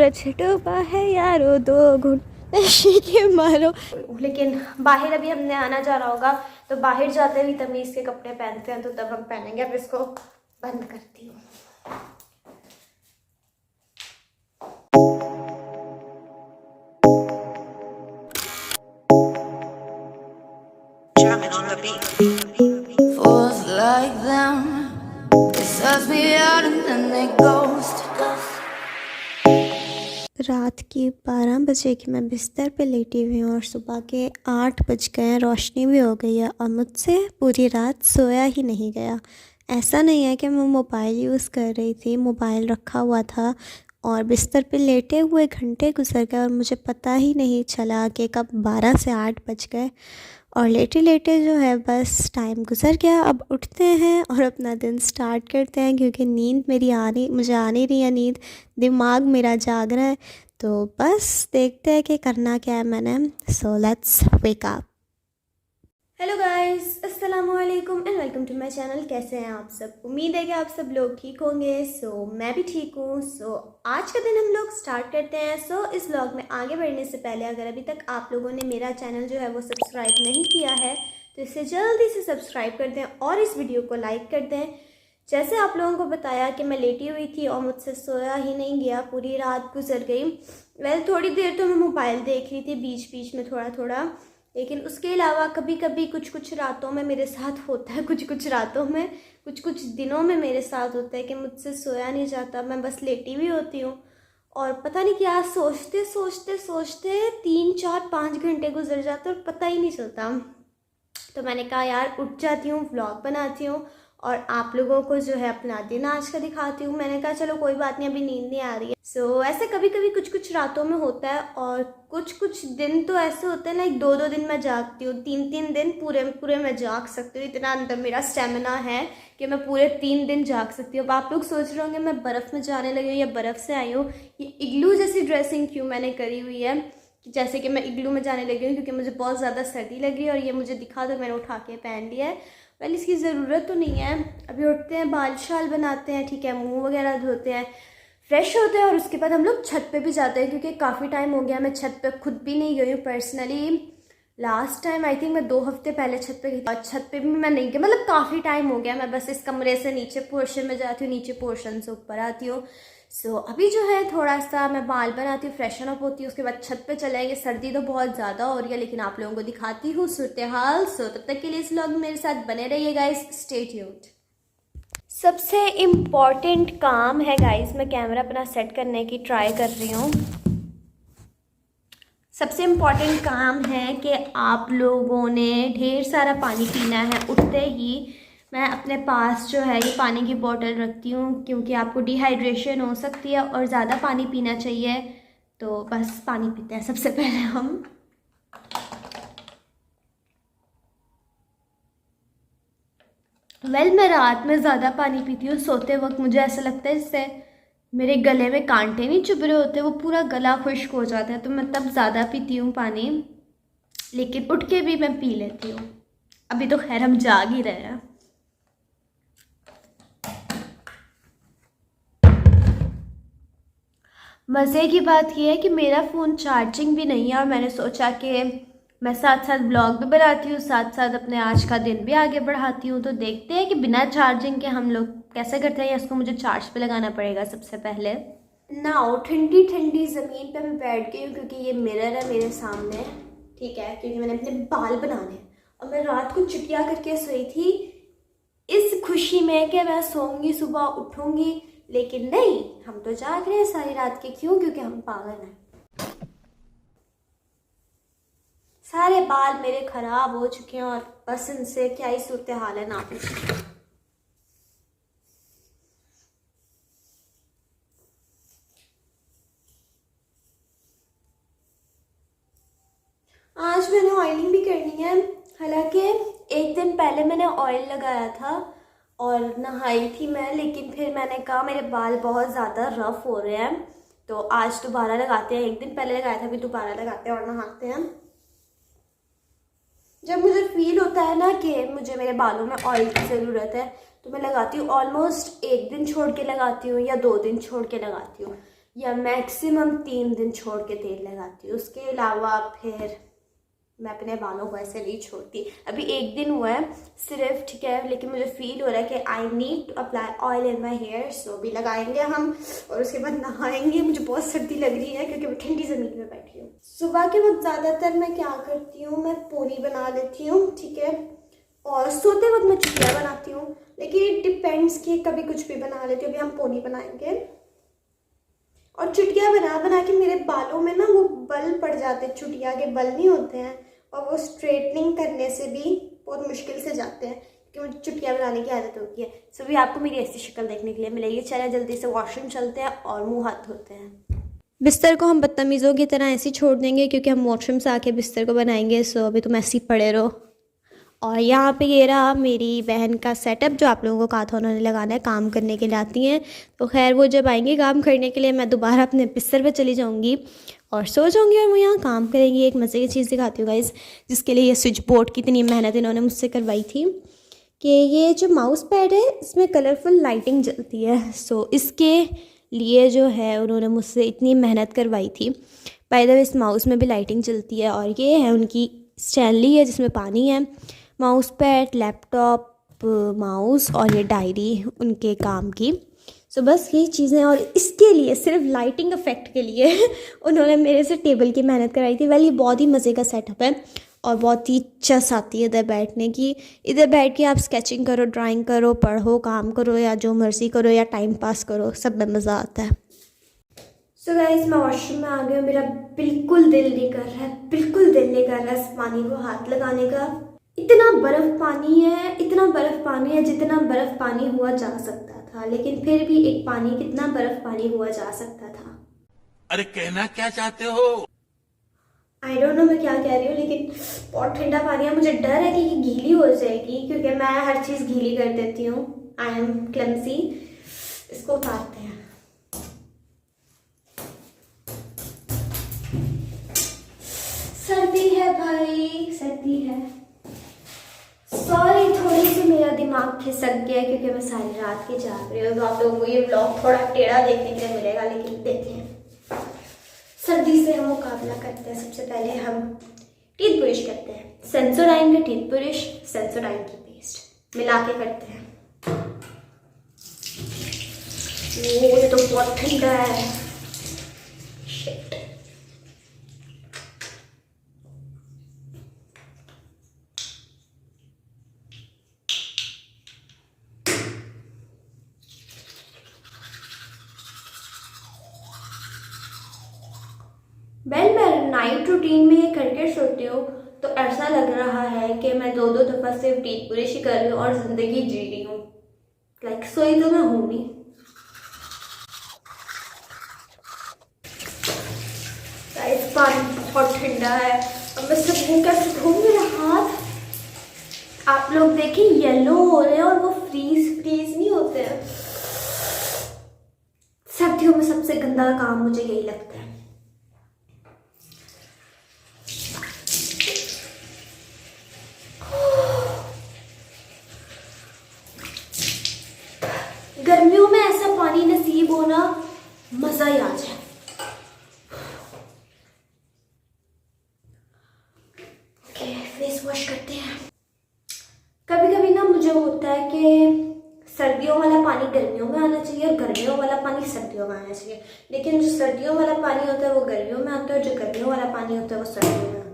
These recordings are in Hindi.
सूरज डूबा है यारो, दो घुट नशे के मारो। लेकिन बाहर अभी हमने आना जाना होगा, तो बाहर जाते भी तमीज़ के कपड़े पहनते हैं, तो तब हम पहनेंगे। अब इसको बंद करती हूँ। Fools like them, they suss me out and then they ghost. रात की 12 बजे की मैं बिस्तर पे लेटी हुई हूँ और सुबह के 8 बज गए हैं, रोशनी भी हो गई है और मुझसे पूरी रात सोया ही नहीं गया। ऐसा नहीं है कि मैं मोबाइल यूज़ कर रही थी, मोबाइल रखा हुआ था और बिस्तर पे लेटे हुए घंटे गुजर गए और मुझे पता ही नहीं चला कि कब 12 से 8 बज गए। और लेटे लेटे जो है बस टाइम गुजर गया। अब उठते हैं और अपना दिन स्टार्ट करते हैं, क्योंकि नींद मुझे आ नहीं रही है नींद, दिमाग मेरा जाग रहा है। तो बस देखते हैं कि करना क्या है मैंने। So let's wake up. Hello guys, अस्सलाम वालेकुम and welcome to my channel. कैसे हैं आप सब? उम्मीद है कि आप सब लोग ठीक होंगे। मैं भी ठीक हूँ। आज का दिन हम लोग स्टार्ट करते हैं। इस व्लॉग में आगे बढ़ने से पहले अगर अभी तक आप लोगों ने मेरा चैनल जो है वो सब्सक्राइब नहीं किया है तो इसे जल्दी से सब्सक्राइब कर दें और इस वीडियो को लाइक कर दें। जैसे आप लोगों को बताया कि मैं लेटी हुई थी और मुझसे सोया ही नहीं गया, पूरी रात गुजर गई। थोड़ी देर तो मैं मोबाइल देख रही थी बीच बीच में थोड़ा थोड़ा, लेकिन उसके अलावा कभी कभी कुछ रातों में मेरे साथ होता है, कुछ रातों में कुछ दिनों में मेरे साथ होता है कि मुझसे सोया नहीं जाता। मैं बस लेटी हुई होती हूँ और पता नहीं क्या सोचते सोचते सोचते 3 4 5 घंटे गुजर जाते और पता ही नहीं चलता। तो मैंने कहा यार उठ जाती हूँ, व्लॉग बनाती हूँ और आप लोगों को जो है अपना दिन आज का दिखाती हूँ। मैंने कहा चलो कोई बात नहीं, अभी नींद नहीं आ रही है। ऐसे कभी कभी कुछ रातों में होता है और कुछ दिन तो ऐसे होते हैं लाइक 2 दिन मैं जागती हूँ, 3 दिन पूरे मैं जाग सकती हूँ। इतना अंदर मेरा स्टेमिना है कि मैं पूरे 3 दिन जाग सकती हूँ। अब आप लोग सोच रहे होंगे मैं बर्फ़ में जाने लगी हूँ या बर्फ़ से आई हूँ। ये इग्लू जैसी ड्रेसिंग क्यों मैंने करी हुई है, जैसे कि मैं इग्लू में जाने लगी हूँ, क्योंकि मुझे बहुत ज़्यादा सर्दी लग रही है और ये मुझे दिखा तो मैंने उठा के पहन लिया है। पहले इसकी ज़रूरत तो नहीं है। अभी उठते हैं, बाल शाल बनाते हैं, ठीक है, मुंह वगैरह धोते हैं, फ्रेश होते हैं और उसके बाद हम लोग छत पे भी जाते हैं, क्योंकि काफ़ी टाइम हो गया मैं छत पे खुद भी नहीं गई हूँ personally. Last time I think मैं 2 हफ्ते पहले छत पे गई और छत पे भी मैं नहीं गई, मतलब काफ़ी टाइम हो गया। मैं बस इस कमरे से नीचे पोर्शन में जाती हूँ, नीचे पोर्शन से ऊपर आती हूँ। अभी जो है थोड़ा सा मैं बाल बनाती हूँ, फ्रेशन अप होती हूँ, उसके बाद छत पे चलेंगे। सर्दी तो बहुत ज़्यादा हो रही है, लेकिन आप लोगों को दिखाती हूँ सूरत हाल। तब तक के लिए इस व्लॉग में मेरे साथ बने रहिए गाइस, स्टे ट्यून्ड। सबसे इम्पॉर्टेंट काम है गाइस, मैं कैमरा अपना सेट करने की ट्राई कर रही हूँ। सबसे इम्पॉर्टेंट काम है कि आप लोगों ने ढेर सारा पानी पीना है। उठते ही मैं अपने पास जो है ये पानी की बोतल रखती हूँ, क्योंकि आपको डिहाइड्रेशन हो सकती है और ज़्यादा पानी पीना चाहिए। तो बस पानी पीते हैं सबसे पहले हम। मैं रात में ज़्यादा पानी पीती हूँ। सोते वक्त मुझे ऐसा लगता है जैसे मेरे गले में कांटे नहीं चुभ रहे होते, वो पूरा गला खुश्क हो जाता है, तो मैं तब ज़्यादा पीती हूँ पानी। लेकिन उठ के भी मैं पी लेती हूँ। अभी तो खैर हम जाग ही रहे हैं। मज़े की बात यह है कि मेरा फ़ोन चार्जिंग भी नहीं है और मैंने सोचा कि मैं साथ साथ ब्लॉग भी बनाती हूँ, साथ साथ अपने आज का दिन भी आगे बढ़ाती हूँ। तो देखते हैं कि बिना चार्जिंग के हम लोग कैसे करते हैं, या इसको मुझे चार्ज पे लगाना पड़ेगा सबसे पहले। नाउ ठंडी ठंडी ज़मीन पे मैं बैठ गई हूँ, क्योंकि ये मिरर है मेरे सामने, ठीक है, क्योंकि मैंने अपने बाल बनाने हैं और मैं रात को चुटिया करके सोई थी इस खुशी में कि मैं सोऊंगी सुबह उठूंगी, लेकिन नहीं, हम तो जाग रहे हैं सारी रात के। क्यों? क्योंकि हम पागल हैं। सारे बाल मेरे ख़राब हो चुके हैं और बस इनसे क्या ही सूरत हाल है ना पूछिए। आज मैंने ऑयलिंग भी करनी है। हालांकि एक दिन पहले मैंने ऑयल लगाया था और नहाई थी मैं, लेकिन फिर मैंने कहा मेरे बाल बहुत ज़्यादा रफ़ हो रहे हैं, तो आज दोबारा लगाते हैं। एक दिन पहले लगाया था, अभी दोबारा लगाते हैं और नहाते हैं। जब मुझे फील होता है ना कि मुझे मेरे बालों में ऑयल की ज़रूरत है, तो मैं लगाती हूँ। ऑलमोस्ट 1 दिन छोड़ के लगाती हूँ या 2 दिन छोड़ के लगाती हूँ, या मैक्सिमम 3 दिन छोड़ के तेल लगाती हूँ। उसके अलावा फिर मैं अपने बालों को ऐसे नहीं छोड़ती। अभी 1 दिन हुआ है सिर्फ, ठीक है, लेकिन मुझे फील हो रहा है कि I need to apply oil in my hair. So भी लगाएंगे हम और उसके बाद नहाएंगे। मुझे बहुत सर्दी लग रही है क्योंकि मैं ठंडी ज़मीन में बैठी हूँ। सुबह के वक्त ज़्यादातर मैं क्या करती हूँ, मैं पोनी बना लेती हूँ, ठीक है, और सोते वक्त मैं चुटिया बनाती हूँ। लेकिन इट डिपेंड्स कि कभी कुछ भी बना लेती हूँ। अभी हम पोनी बनाएंगे और चुटिया बना बना के मेरे बालों में ना वो बल पड़ जाते हैं, चुटिया के बल नहीं होते हैं, और वो स्ट्रेटनिंग करने से भी बहुत मुश्किल से जाते हैं क्योंकि मुझे चुटिया बनाने की आदत होती है। सो भी आपको मेरी ऐसी शक्ल देखने के लिए मिलेगी। चलिए जल्दी से वॉशरूम चलते हैं और मुंह हाथ धोते हैं। बिस्तर को हम बदतमीज़ों की तरह ऐसे ही छोड़ देंगे क्योंकि हम वॉशरूम से आके बिस्तर को बनाएंगे। सो अभी तुम ऐसे ही पड़े रहो। और यहाँ पे ये रहा मेरी बहन का सेटअप जो आप लोगों को कहा था उन्होंने लगाना है, काम करने के लिए आती हैं। तो खैर वो जब आएंगी काम करने के लिए मैं दोबारा अपने बिस्तर पे चली जाऊँगी और सो जाऊँगी और वो यहाँ काम करेंगी। एक मज़े की चीज़ दिखाती हूँ गाइस, जिसके लिए ये स्विच बोर्ड की इतनी मेहनत इन्होंने मुझसे करवाई थी, कि ये जो माउस पैड है इसमें कलरफुल लाइटिंग जलती है। सो इसके लिए जो है उन्होंने मुझसे इतनी मेहनत करवाई थी। बाय द वे इस माउस में भी लाइटिंग चलती है। और ये है उनकी स्टैनली है जिसमें पानी है, माउस पैड, लैपटॉप, माउस और ये डायरी उनके काम की। सो बस यही चीज़ें। और इसके लिए सिर्फ लाइटिंग इफेक्ट के लिए उन्होंने मेरे से टेबल की मेहनत कराई थी। वेल ये बहुत ही मज़े का सेटअप है और बहुत ही चस आती है इधर बैठने की। इधर बैठ के आप स्केचिंग करो, ड्राइंग करो, पढ़ो, काम करो या जो मर्ज़ी करो या टाइम पास करो, सब में मज़ा आता है। सो गाइस मैं वॉशरूम में आ गई हूँ। मेरा बिल्कुल दिल नहीं कर रहा है, बिल्कुल दिल नहीं कर रहा है इस पानी को हाथ लगाने का। इतना बर्फ़ पानी है, इतना बर्फ़ पानी है जितना बर्फ़ पानी हुआ जा सकता था। लेकिन फिर भी एक पानी कितना बर्फ़ पानी हुआ जा सकता था। अरे कहना क्या चाहते हो? आई डोंट नो मैं क्या कह रही हूँ, लेकिन बहुत ठंडा पानी है। मुझे डर है कि ये गीली हो जाएगी क्योंकि मैं हर चीज़ गीली कर देती हूँ। I am clumsy. इसको उतारते हैं। सर्दी है भाई, सर्दी है। सॉरी थोड़ी सी मेरा दिमाग खिसक गया क्योंकि मैं सारी रात की जाग रही हूँ। तो आप लोगों को ये व्लॉग थोड़ा टेढ़ा देखने के लिए मिलेगा, लेकिन देखें सर्दी से हम मुकाबला करते हैं। सबसे पहले हम टीथ ब्रश करते हैं। सेंसोडाइन का टीथ ब्रश, सेंसोडाइन की पेस्ट मिला के करते हैं। ओ ये तो बहुत ठंडा है। शिट। मैं नाइट रूटीन में ये करके सोती हूँ तो ऐसा लग रहा है कि मैं 2-2 दफ़ा सिर्फ टीथ ब्रश ही कर रही हूँ और ज़िंदगी जी रही हूँ। लाइक सोई तो मैं हूँ नहीं। गाइस पानी बहुत ठंडा है और मैं सिर्फ मुँह कैसे धोऊं। मेरा हाथ आप लोग देखें येलो हो रहे हैं और वो फ्रीज नहीं होते हैं। सर्दियों में सबसे गंदा काम मुझे यही लगता है। गर्मियों में ऐसा पानी नसीब होना मजा ही आ जाए। ओके फेस वॉश करते हैं। कभी कभी ना मुझे होता है कि सर्दियों वाला पानी गर्मियों में आना चाहिए और गर्मियों वाला पानी सर्दियों में आना चाहिए, लेकिन जो सर्दियों वाला पानी होता है वो गर्मियों में आता है और जो गर्मियों वाला पानी होता है वो सर्दियों में आता है।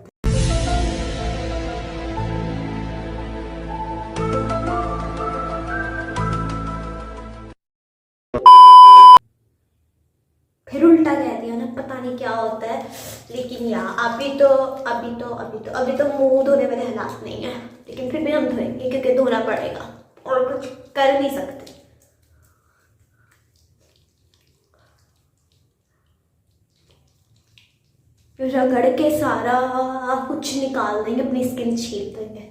फिर उल्टा कह दिया ना, पता नहीं क्या होता है। लेकिन यार अभी तो मुंह धोने वाले हालात नहीं है, लेकिन फिर भी हम धोएंगे क्योंकि धोना पड़ेगा और कुछ कर नहीं सकते। रगड़ के सारा कुछ निकाल देंगे, अपनी स्किन छील देंगे।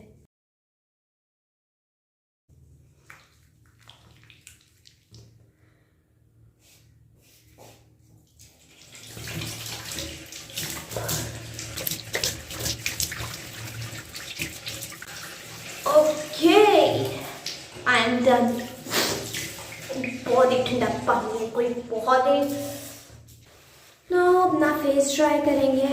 Okay I am done. बहुत ही ठंडा पानी है, कोई बहुत ही ना अपना फेस ड्राई करेंगे।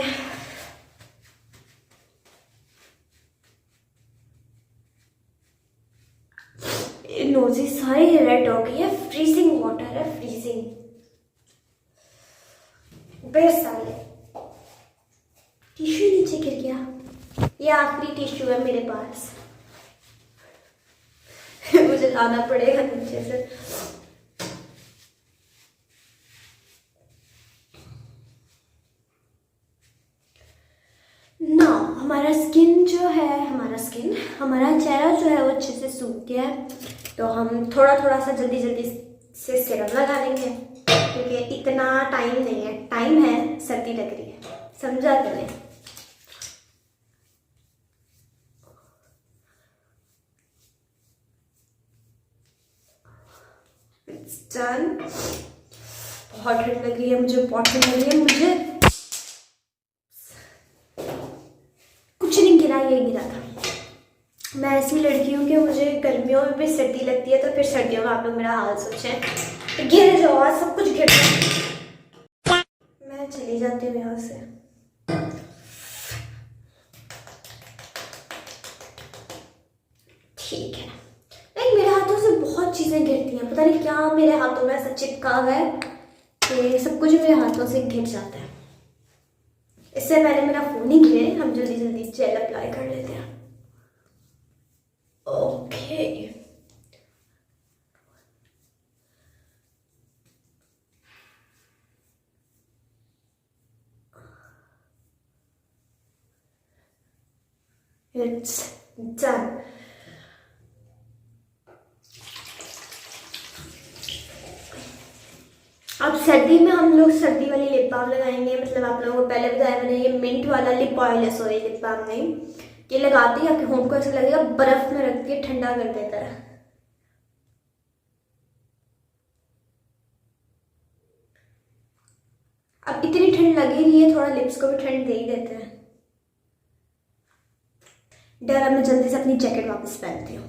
नोजी सारी रेड हो गई है, फ्रीजिंग वाटर है, फ्रीजिंग बेस्ट साले। टिश्यू नीचे गिर गया, ये आखिरी टिश्यू है मेरे पास। मुझे लाना पड़ेगा नीचे से। ना हमारा स्किन जो है, हमारा चेहरा जो है वो अच्छे से सूख गया है, तो हम थोड़ा थोड़ा सा जल्दी जल्दी से सीरम लगा लेंगे, क्योंकि इतना टाइम नहीं है। टाइम है, सर्दी लग रही है, समझा तुमने? डन। बहुत ठंड लग रही है मुझे, बहुत ठंड लग रही है मुझे। कुछ नहीं गिरा, ये गिरा था। मैं ऐसी लड़की हूँ कि मुझे गर्मियों में भी सर्दी लगती है, तो फिर सर्दियों में आप लोग मेरा हाल सोचें। गिर जाओ, आज सब कुछ गिर जाए। मैं चली जाती हूँ यहाँ से। ठीक है, लेकिन मेरे हाथों से बहुत चीज़ें गिरती हैं, पता नहीं क्या मेरे हाथों में ऐसा चिपका हुआ है कि सब कुछ मेरे हाथों से गिर जाता है। इससे पहले मेरा फोन ही गिरे, हम जल्दी जल्दी जेल अप्लाई कर लेते हैं। Okay, it's done. अब सर्दी में हम लोग सर्दी वाली लिप बाम लगाएंगे। मतलब आप लोगों को पहले बताया मैंने, ये मिंट वाला लिप ऑयल है, सॉरी लिप बाम नहीं। ये लगाते ही आपके होंठ को ऐसा लगेगा बर्फ में रख के ठंडा कर देता है। अब इतनी ठंड लगी रही है, थोड़ा लिप्स को भी ठंड दे ही देते हैं। डर, अब मैं जल्दी से अपनी जैकेट वापस पहनती हूँ।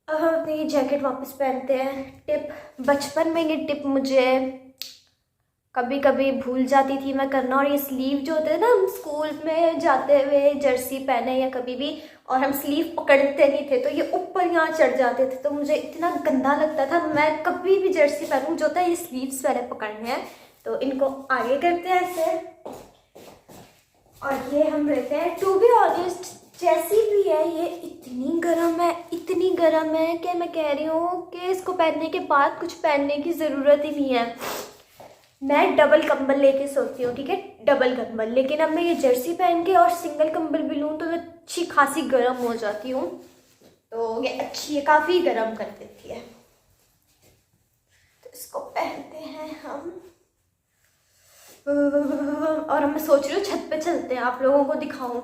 अब हम अपनी ये जैकेट वापस पहनते हैं। टिप, बचपन में ये टिप मुझे कभी कभी भूल जाती थी मैं करना। और ये स्लीव जो होते हैं ना, हम स्कूल में जाते हुए जर्सी पहने या कभी भी, और हम स्लीव पकड़ते नहीं थे, तो ये ऊपर यहाँ चढ़ जाते थे, तो मुझे इतना गंदा लगता था। मैं कभी भी जर्सी पहनूँ जो होता है, ये स्लीव्स पहले पकड़ने हैं, तो इनको आगे करते हैं ऐसे, और ये हम रहते हैं। टू बी ऑनेस्ट, जैसी भी है ये इतनी गर्म है कि मैं कह रही हूँ कि इसको पहनने के बाद कुछ पहनने की ज़रूरत ही नहीं है। मैं डबल कंबल लेके सोती हूँ, ठीक है, डबल कंबल। लेकिन अब मैं ये जर्सी पहन के और सिंगल कंबल भी लूँ तो मैं अच्छी खासी गर्म हो जाती हूँ। तो ये अच्छी है, काफ़ी गर्म कर देती है। तो इसको पहनते हैं हम, और मैं सोच रही हूँ छत पे चलते हैं, आप लोगों को दिखाऊं।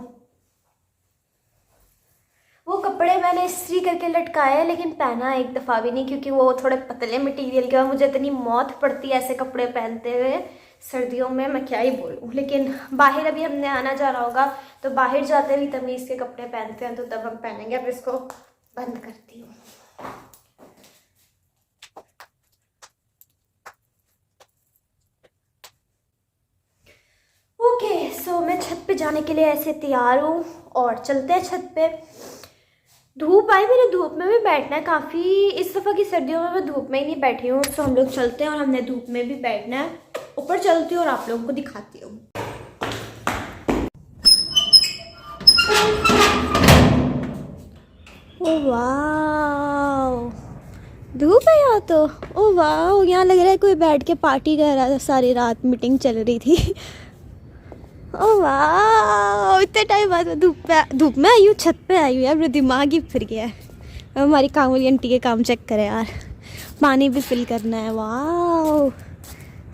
वो कपड़े मैंने इस्त्री करके लटकाए हैं, लेकिन पहना एक दफ़ा भी नहीं, क्योंकि वो थोड़े पतले मटेरियल के, और मुझे इतनी मौत पड़ती है ऐसे कपड़े पहनते हुए सर्दियों में, मैं क्या ही बोलूँ। लेकिन बाहर अभी हमने आना जा रहा होगा, तो बाहर जाते भी तमीज़ के कपड़े पहनते हैं, तो तब हम पहनेंगे। अब इसको बंद करती हूँ। ओके, सो मैं छत पे जाने के लिए ऐसे तैयार हूँ, और चलते हैं छत पे। धूप आई, मैंने धूप में भी बैठना है काफ़ी। इस दफ़ा की सर्दियों में मैं धूप में ही नहीं बैठी हूँ, तो हम लोग चलते हैं और हमने धूप में भी बैठना है। ऊपर चलती हूँ और आप लोगों को दिखाती हूँ। ओह वाह, धूप है यहाँ तो। ओह वाह, यहाँ लग रहा है कोई बैठ के पार्टी कर रहा था, सारी रात मीटिंग चल रही थी। ओह वाह, इतने टाइम बाद धूप में आई हूँ, छत पे आई हूँ यार, मेरा दिमाग ही फिर गया है। अब हमारी काम वाली आंटी के काम चेक करें यार, पानी भी फिल करना है। वाह,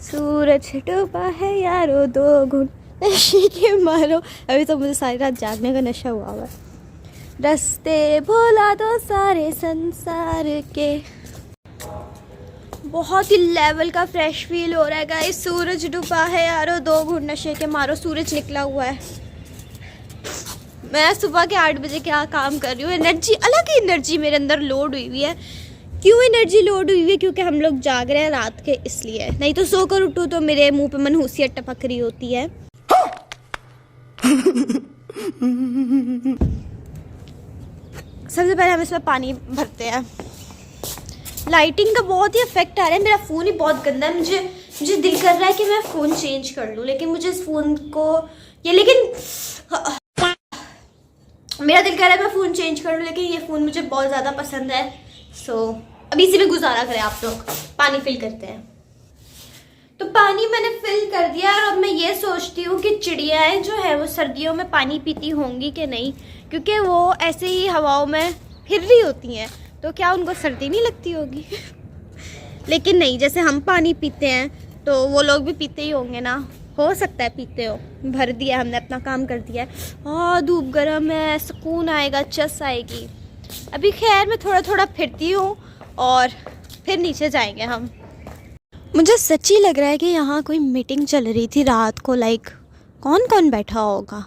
सूरज डूबा है यारो, 2 घूंट नशे के मारो। अभी तो मुझे सारी रात जागने का नशा हुआ है। रास्ते भुला दो सारे संसार के। बहुत ही लेवल का फ्रेश फील हो रहा है गाइस। सूरज डूबा है यारो, 2 घूंट नशे के मारो। सूरज निकला हुआ है। मैं सुबह के 8 बजे क्या काम कर रही हूँ। एनर्जी, अलग ही एनर्जी मेरे अंदर लोड हुई है क्यों एनर्जी लोड हुई है? क्योंकि हम लोग जाग रहे हैं रात के, इसलिए। नहीं तो सोकर उठूँ तो मेरे मुंह पे मनहूसियत टपक रही होती है। सबसे पहले हम इसमें पानी भरते हैं। लाइटिंग का बहुत ही इफेक्ट आ रहा है। मेरा फ़ोन ही बहुत गंदा है। मुझे दिल कर रहा है कि मैं फ़ोन चेंज कर लूँ, लेकिन मुझे इस फ़ोन को मेरा दिल कर रहा है मैं फ़ोन चेंज कर लूँ, लेकिन ये फ़ोन मुझे बहुत ज़्यादा पसंद है। सो अभी इसी में गुजारा करें आप लोग। पानी फिल करते हैं। तो पानी मैंने फिल कर दिया और अब मैं ये सोचती हूँ कि चिड़ियाएँ जो है वो सर्दियों में पानी पीती होंगी कि नहीं, क्योंकि वो ऐसे ही हवाओं में फिर रही होती हैं, तो क्या उनको सर्दी नहीं लगती होगी? लेकिन नहीं, जैसे हम पानी पीते हैं तो वो लोग भी पीते ही होंगे ना, हो सकता है पीते हो। भर दिया हमने, अपना काम कर दिया है। हाँ, धूप गर्म है, सुकून आएगा, चस आएगी। अभी खैर मैं थोड़ा थोड़ा फिरती हूँ और फिर नीचे जाएंगे हम। मुझे सच्ची लग रहा है कि यहाँ कोई मीटिंग चल रही थी रात को। लाइक कौन कौन बैठा होगा?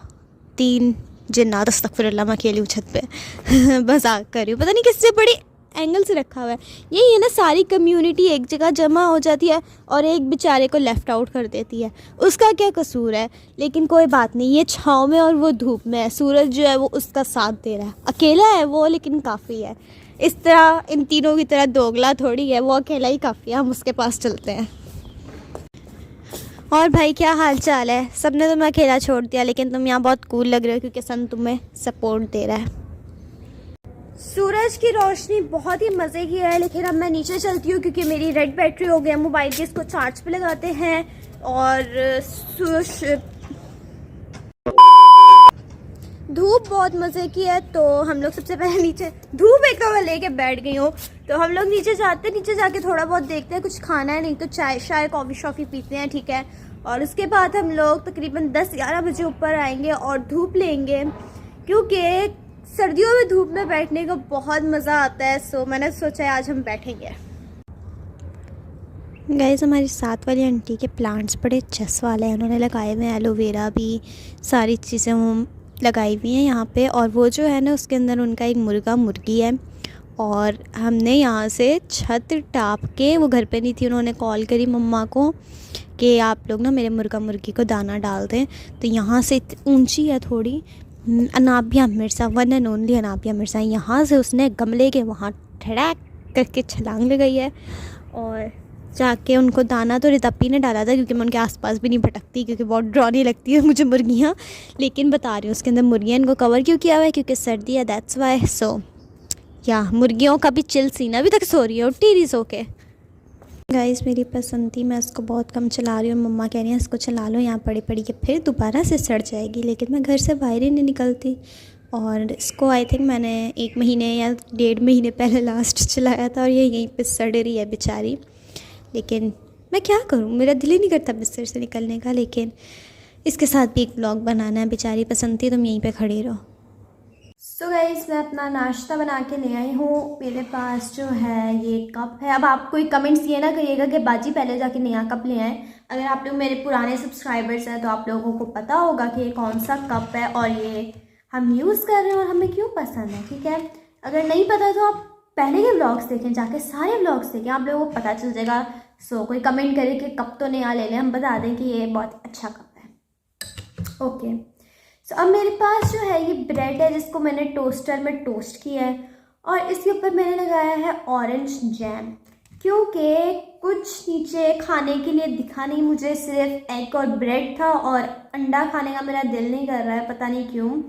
3 जिन्नात, अस्तगफिरुल्लाह, मैं अकेली हूँ छत पे। मजाक कर रही हूँ, पता नहीं किससे बड़ी एंगल से रखा हुआ है। यही है ना, सारी कम्युनिटी एक जगह जमा हो जाती है और एक बेचारे को लेफ़्ट आउट कर देती है। उसका क्या कसूर है? लेकिन कोई बात नहीं, ये छाँव में और वो धूप में है। सूरज जो है वो उसका साथ दे रहा है। अकेला है वो, लेकिन काफ़ी है। इस तरह इन तीनों की तरह दोगला थोड़ी है, वो अकेला ही काफ़ी है। हम उसके पास चलते हैं। और भाई क्या हाल चाल है? सबने तुम्हें अकेला छोड़ दिया, लेकिन तुम यहाँ बहुत कूल लग रहे हो क्योंकि सन तुम्हें सपोर्ट दे रहा है। सूरज की रोशनी बहुत ही मज़े की है, लेकिन अब मैं नीचे चलती हूँ क्योंकि मेरी रेड बैटरी हो गई है मोबाइल की। इसको चार्ज पे लगाते हैं। और धूप बहुत मज़े की है, तो हम लोग सबसे पहले नीचे, धूप एक तो मैं लेके बैठ गई हूँ, तो हम लोग नीचे जाते हैं। नीचे जाके थोड़ा बहुत देखते हैं, कुछ खाना है, नहीं तो चाय शाय कॉफ़ी शॉफ़ी पीते हैं, ठीक है। और उसके बाद हम लोग तकरीबन 10-11 बजे ऊपर आएंगे और धूप लेंगे, क्योंकि सर्दियों में धूप में बैठने का बहुत मज़ा आता है। सो मैंने सोचा आज हम बैठेंगे। गाइस, हमारी साथ वाली आंटी के प्लांट्स बड़े चस वाले हैं। उन्होंने लगाए हुए हैं, एलोवेरा भी, सारी चीज़ें वो लगाई हुई हैं यहाँ पे। और वो जो है ना, उसके अंदर उनका एक मुर्गा मुर्गी है। और हमने यहाँ से छत टाप के, वो घर पे नहीं थी, उन्होंने कॉल करी मम्मा को कि आप लोग ना मेरे मुर्गा मुर्गी को दाना डाल दें। तो यहाँ से ऊंची है थोड़ी, Anabia Mirza, one and only Anabia Mirza, यहाँ से उसने गमले के वहाँ ठड़ैक करके छलांग लगाई है और जाके उनको दाना तो रितप्पी ने डाला था, क्योंकि मैं उनके आसपास भी नहीं भटकती, क्योंकि बहुत डरावनी लगती है मुझे मुर्गियाँ। लेकिन बता रही हूँ, उसके अंदर मुर्गियाँ, इनको कवर क्यों किया हुआ है? क्योंकि सर्दी है, दैट्स वाई। सो या मुर्गियों का भी चिल सीन, अभी तक सो रही है, उठी रही सो के। गाइस, मेरी पसंद थी, मैं इसको बहुत कम चला रही हूँ। मम्मा कह रही हैं इसको चला लो यहाँ पड़ी पड़ी के, फिर दोबारा से सड़ जाएगी। लेकिन मैं घर से बाहर ही नहीं निकलती। और इसको आई थिंक मैंने 1 महीने या 1.5 महीने पहले लास्ट चलाया था, और ये यहीं पे सड़ रही है बेचारी। लेकिन मैं क्या करूँ, मेरा दिल ही नहीं करता बिस्तर से निकलने का। लेकिन इसके साथ भी एक ब्लॉग बनाना है, बेचारी पसंद थी, तुम यहीं पे खड़े रहो। सो गाइस, मैं अपना नाश्ता बना के ले आई हूँ। मेरे पास जो है ये कप है। अब आप कोई कमेंट्स ये ना करिएगा कि बाजी पहले जाके नया कप ले आए। अगर आप लोग मेरे पुराने सब्सक्राइबर्स हैं तो आप लोगों को पता होगा कि ये कौन सा कप है और ये हम यूज़ कर रहे हैं और हमें क्यों पसंद है, ठीक है। अगर नहीं पता तो आप पहले के ब्लॉग्स देखें, जाके सारे ब्लॉग्स देखें, आप लोगों को पता चल जाएगा। सो कोई कमेंट करे कि कप तो नया ले लें, हम बता दें कि ये बहुत अच्छा कप है। ओके, सो अब मेरे पास जो है ये ब्रेड है, जिसको मैंने टोस्टर में टोस्ट किया है, और इसके ऊपर मैंने लगाया है ऑरेंज जैम, क्योंकि कुछ नीचे खाने के लिए दिखा नहीं मुझे, सिर्फ एग और ब्रेड था, और अंडा खाने का मेरा दिल नहीं कर रहा है, पता नहीं क्यों।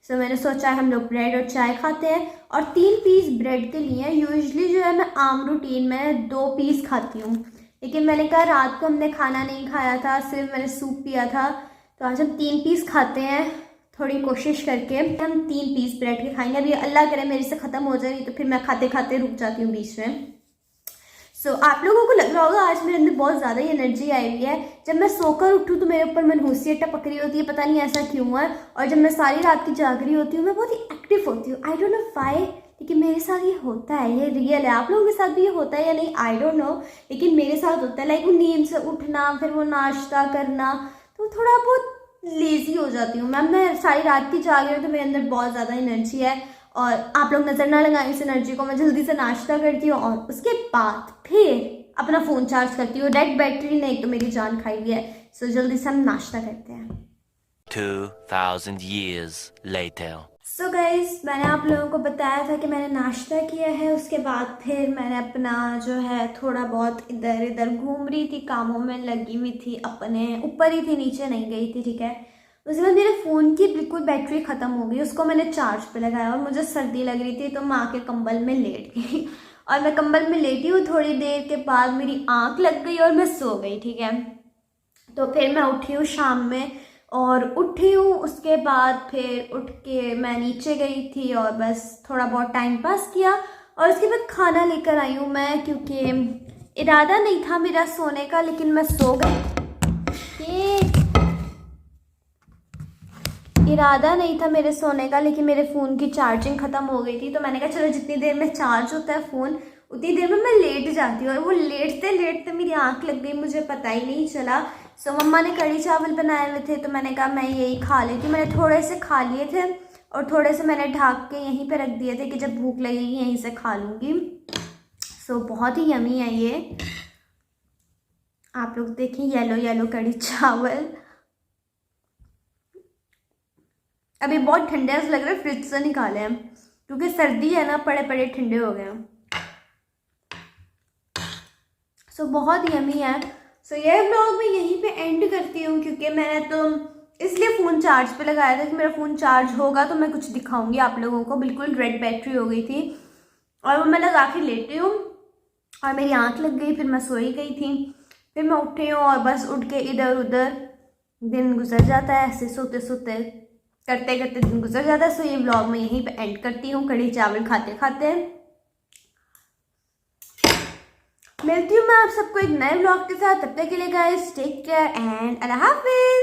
सो मैंने सोचा हम लोग ब्रेड और चाय खाते हैं, और 3 पीस ब्रेड के लिए। यूजुअली जो है मैं आम रूटीन में 2 पीस खाती हूँ, लेकिन मैंने कहा रात को हमने खाना नहीं खाया था, सिर्फ मैंने सूप पिया था, तो आज हम 3 पीस खाते हैं, थोड़ी कोशिश करके हम 3 पीस ब्रेड के खाएंगे। अभी अल्लाह करे मेरे से ख़त्म हो जाए, तो फिर मैं खाते खाते रुक जाती हूँ बीच में। सो आप लोगों को लग रहा होगा आज मेरे अंदर बहुत ज़्यादा ही एनर्जी आई हुई है। जब मैं सोकर उठूँ तो मेरे ऊपर मनहूसियत टपक रही होती है, पता नहीं ऐसा क्यों है। और जब मैं सारी रात की जाग रही होती हूँ मैं बहुत ही एक्टिव होती हूँ, आई डोंट नो व्हाई, लेकिन मेरे साथ ये होता है, ये रियल है। आप लोगों के साथ भी ये होता है या नहीं, आई डोंट नो, लेकिन मेरे साथ होता है। लाइक वो नींद से उठना, फिर वो नाश्ता करना, तो थोड़ा बहुत लेज़ी हो जाती हूँ मैं सारी रात की जाग रही हूँ, तो मेरे अंदर बहुत ज़्यादा एनर्जी है। और आप लोग नज़र ना लगाएं इस एनर्जी को। मैं जल्दी से नाश्ता करती हूँ और उसके बाद फिर अपना फ़ोन चार्ज करती हूँ। डेड बैटरी ने एक तो मेरी जान खाई है। सो जल्दी से हम नाश्ता करते हैं। 2000 years later. सो गाइस, मैंने आप लोगों को बताया था कि मैंने नाश्ता किया है। उसके बाद फिर मैंने अपना जो है थोड़ा बहुत इधर इधर घूम रही थी, कामों में लगी हुई थी, अपने ऊपर ही थी, नीचे नहीं गई थी, ठीक है। उसके बाद मेरे फ़ोन की बिल्कुल बैटरी ख़त्म हो गई। उसको मैंने चार्ज पे लगाया और मुझे सर्दी लग रही थी तो मैं आके कंबल में लेट गई और मैं कंबल में लेटी हूँ। थोड़ी देर के बाद मेरी आँख लग गई और मैं सो गई, ठीक है। तो फिर मैं उठी हूँ शाम में और उठी हूँ। उसके बाद फिर उठ के मैं नीचे गई थी और बस थोड़ा बहुत टाइम पास किया और उसके बाद खाना लेकर आई हूँ मैं, क्योंकि इरादा नहीं था मेरा सोने का, लेकिन मैं सो गई। इरादा नहीं था मेरे सोने का, लेकिन मेरे फ़ोन की चार्जिंग ख़त्म हो गई थी। तो मैंने कहा चलो जितनी देर में चार्ज होता है फ़ोन उतनी देर में मैं लेट जाती हूँ। और वो लेटते लेटते मेरी आँख लग गई, मुझे पता ही नहीं चला। सो मम्मा ने कढ़ी चावल बनाए हुए थे तो मैंने कहा मैं यही खा लेती हूँ। मैंने थोड़े से खा लिए थे और थोड़े से मैंने ढक के यहीं पे रख दिए थे कि जब भूख लगेगी यहीं से खा लूँगी। सो बहुत ही यमी है ये। आप लोग देखें, येलो येलो कढ़ी चावल। अभी बहुत ठंडे ऐसे लग रहे हैं, फ्रिज से निकाले हैं क्योंकि सर्दी है ना, पड़े पड़े ठंडे हो गए हैं। सो बहुत यमी है। सो ये ब्लॉग मैं यहीं पे एंड करती हूँ, क्योंकि मैंने तो इसलिए फ़ोन चार्ज पे लगाया था कि मेरा फ़ोन चार्ज होगा तो मैं कुछ दिखाऊंगी आप लोगों को। बिल्कुल रेड बैटरी हो गई थी और वो मैं लगा के लेटी हूँ और मेरी आँख लग गई। फिर मैं सोई गई थी, फिर मैं उठी हूँ और बस उठ के इधर उधर दिन गुजर जाता है। ऐसे सोते सोते करते करते दिन गुजर जाता है। सो ये ब्लॉग मैं यहीं पे एंड करती हूँ कढ़ी चावल खाते खाते। मिलती हूँ मैं आप सबको एक नए ब्लॉग के साथ। तब तक के लिए गाइस टेक केयर एंड अल्लाह हाफिज़।